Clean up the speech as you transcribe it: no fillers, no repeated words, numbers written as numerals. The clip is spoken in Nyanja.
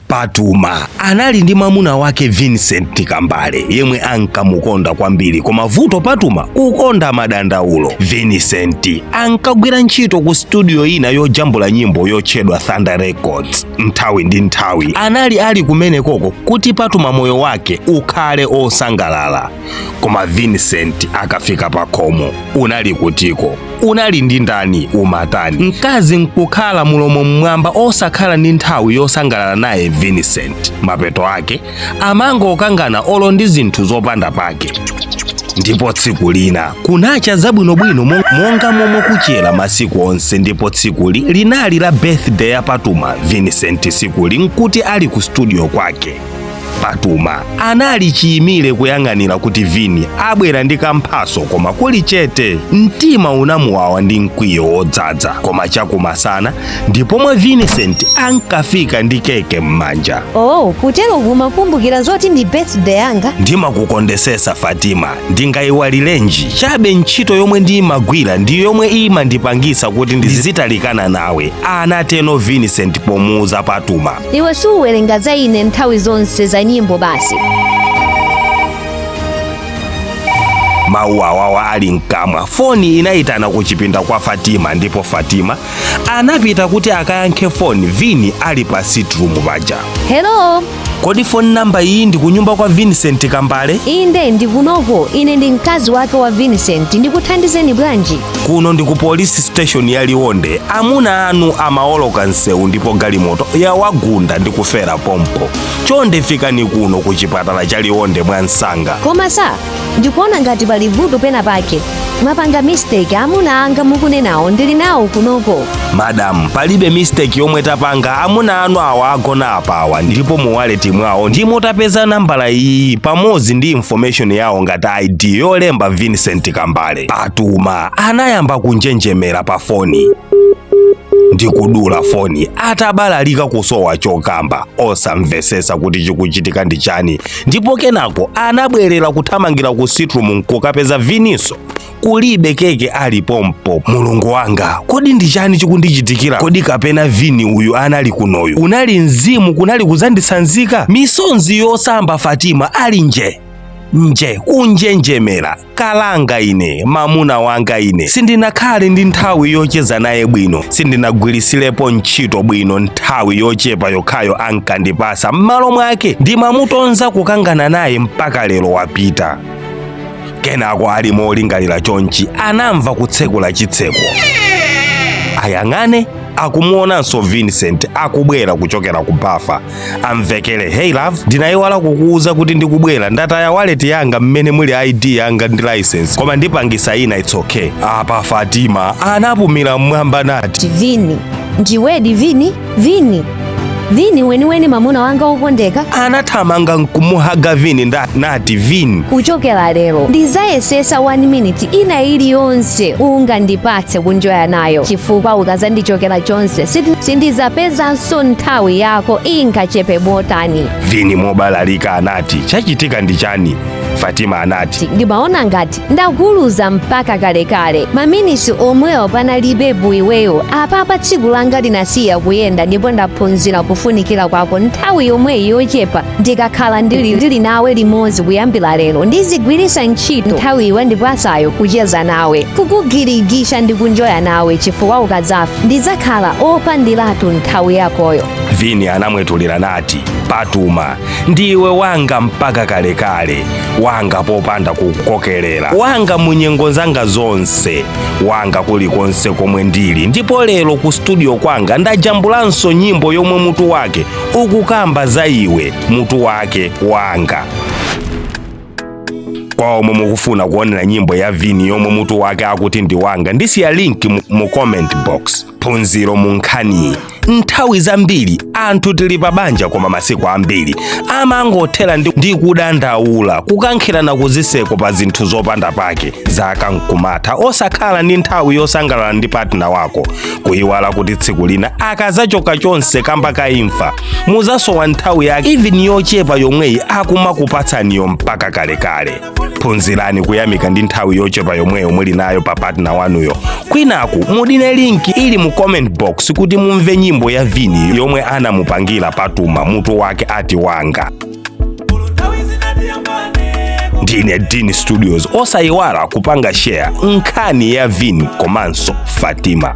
Patuma anali ndi mwamuna wake Vincent Kambale yemwe ankamukonda kwambiri, koma vuto Patuma kukonda madandaulo. Vincent ankagwira ntchito ku studio ina yojambula nyimbo yotchedwa Thunder Records. Nthawi ndi nthawi anali ali kumenekoko kuti Patuma moyo wake ukhale osangalala, koma Vincent akafika pa khomo unali kutiko. Unali ndi ndani umatani, mkazi nkukhala mulomo mmwamba osakhala ndi nthawi yosangalala naye Vincent. Mapeto ake amangokangana olo ndi zinthu zopanda pake. Ndipo tsiku lina kunacha zabwinobwino monga momwe kuchera masiku onse, ndipo tsikuli linali la birthday ya Patuma. Vincent sikuli nkuti ali ku studio kwake. Patuma anali chiyimire kuyang'anira kuti Vini abwera ndi kamphaso, koma kuli chete. Mtima unamuwawa ndi mkwiyo wodzaza, koma chakumasana ndipo mwa Vincent ankafika ndi keke m'manja. Kutero kumakumbukira zoti ndi birthday yanga? Ndimakukondesesa Fatima, ndingayiwalirenji chabe ntchito yomwe ndimagwira ndi yomwe imandipangisa kuti ndizitalikana nawe, anateno Vincent pomuuza Patuma. Iwe suwerenga za ine nthawi zonse za nyimbo basi. Mawu awawa ali mkamwa, foni inayitana kuchipinda kwa Fatima, ndipo Fatima anapita kuti akayankhe foni. Vini ali pa sitroom paja. Hello. Kodi phone number iyi ndi kunyumba kwa Vincent Kambale? Inde ndikunoko, ine ndi mkazi wake wa Vincent, ndikuthandizeni bwanji? Kuno ndi ku police station ya Liwonde. Amuna anu amaoloka nsewu ndipo galimoto yawagunda ndi kufera pompo. Chonde fikani kuno ku chipatala cha Liwonde mwansanga. Koma sa, ndikuona ngati pali vuto pena pake. Mwapanga mistake, amuna anga mukunenawo ndili nawo kunoko. Madam, palibe mistake yomwe tapanga. Amuna anu awa agona apawa, ndipo mu wallet mwawo ndimo tapeza nambala iyi pamodzi ndi information yawo ngati ID yolemba Vincent Kambale. Patuma anayamba kunjenjemera pa foni ndikudula foni, atabalalika kusowa chokamba, osamvesesa kuti chikuchitika ndi chani. Ndipo kenako anabwerera kuthamangira ku sitroom nkukapeza Viniso kulibe keke ali pompo. Mulungu wanga, kodi ndi chani chikundichitikira? Kodi kapena Vini uyu anali kunoyu? Unali mzimu kunali kuzandisanzika? Misonzi yosamba Fatima ali nje kunjenjemera. Kalanga ine, mamuna wanga ine, sindinakhale ndi nthawi yocheza naye bwino, sindinagwirisilepo ntchito bwino nthawi yochepa yokhayo ankandipasa. M'malo mwake ndimamutonza kukangana naye mpaka lero wapita. Kenako ali molingalira chonchi anamva kutsekula chitseko. Ayang'ane akumuonanso Vincent akubwera kuchokera ku bafa. Amvekere, hey love, ndinayiwala kukuuza kuti ndikubwera, ndataya wallet yanga mmene muli ID yanga ndi license, koma ndipangisa ina, it's okay. Apa Fatima anapumira mmwamba nati, Vini, ndiwedi Vini weniweni mamuna wanga wokondeka? Anathamanga nkumuhaga Vini nati, Vini, kuchokera lero ndizayesesa 1 minute ina iliyonse ungandipatse kunjoya nayo, chifukwa ukazandichokera chonse sindizapezanso nthawi yako ingachepe botani. Vini mobalalika anati, chachitika ndi chani? Fatima anati, ndimaona ngati ndakuluza mpaka kalekale. Maminisi omwewo panalibepo iweyo. Apapa tsiku langa linasiya kuyenda ndipo ndaphunzira kufunikira kwako nthawi yomweyi yochepa ndikakhala ndili nawe limodzi kuyambira lero. Ndizigwirisa ntchito nthawi wandipasayo kucheza nawe, kukugirigisha ndi kunjoya nawe, chifukwa ukadzafa ndidzakhala opandilatu nthawi yakoyo. Vini anamwetulira nati, Patuma, ndiwe wanga mpaka kalekale, wanga popanda kukokerera, wanga munyengo zanga zonse, wanga kulikonse komwe ndili. Ndipo lero ku studio kwanga ndajambulanso nyimbo yomwe mutu wake ukukamba za iwe, mutu wake wanga. Kwa omwe mukufuna kuonera nyimbo ya Vini yomwe mutu wake akuti ndi wanga, ndisiya link mu comment box. Phunziro munkhani. Nthawi zambiri anthu tili pabanja koma masiku ambiri amangothera ndi kudandaula, kukankhirana kuziseko pa zinthu zopanda pake, zaka nkumatha osakhala ndi nthawi yosangalala ndi partner wako, kuyiwala kuti tsiku lina akazachoka chonse kamba ka imfa muzasowa nthawi yake even yochepa yomweyi akumakupatsaniyo mpaka kalekale. Phunzirani kuyamika ndi nthawi yochepa yomweyo muli nayo pa partner wanuyo. Kwinaku mudine link ili mu comment box kuti mumve nyimbo nyimbo ya Vini yomwe anamupangira Patuma mutu wake ati wanga. Ndine Dini Studios, osayiwala kupanga share nkhani ya Vini komanso Fatima.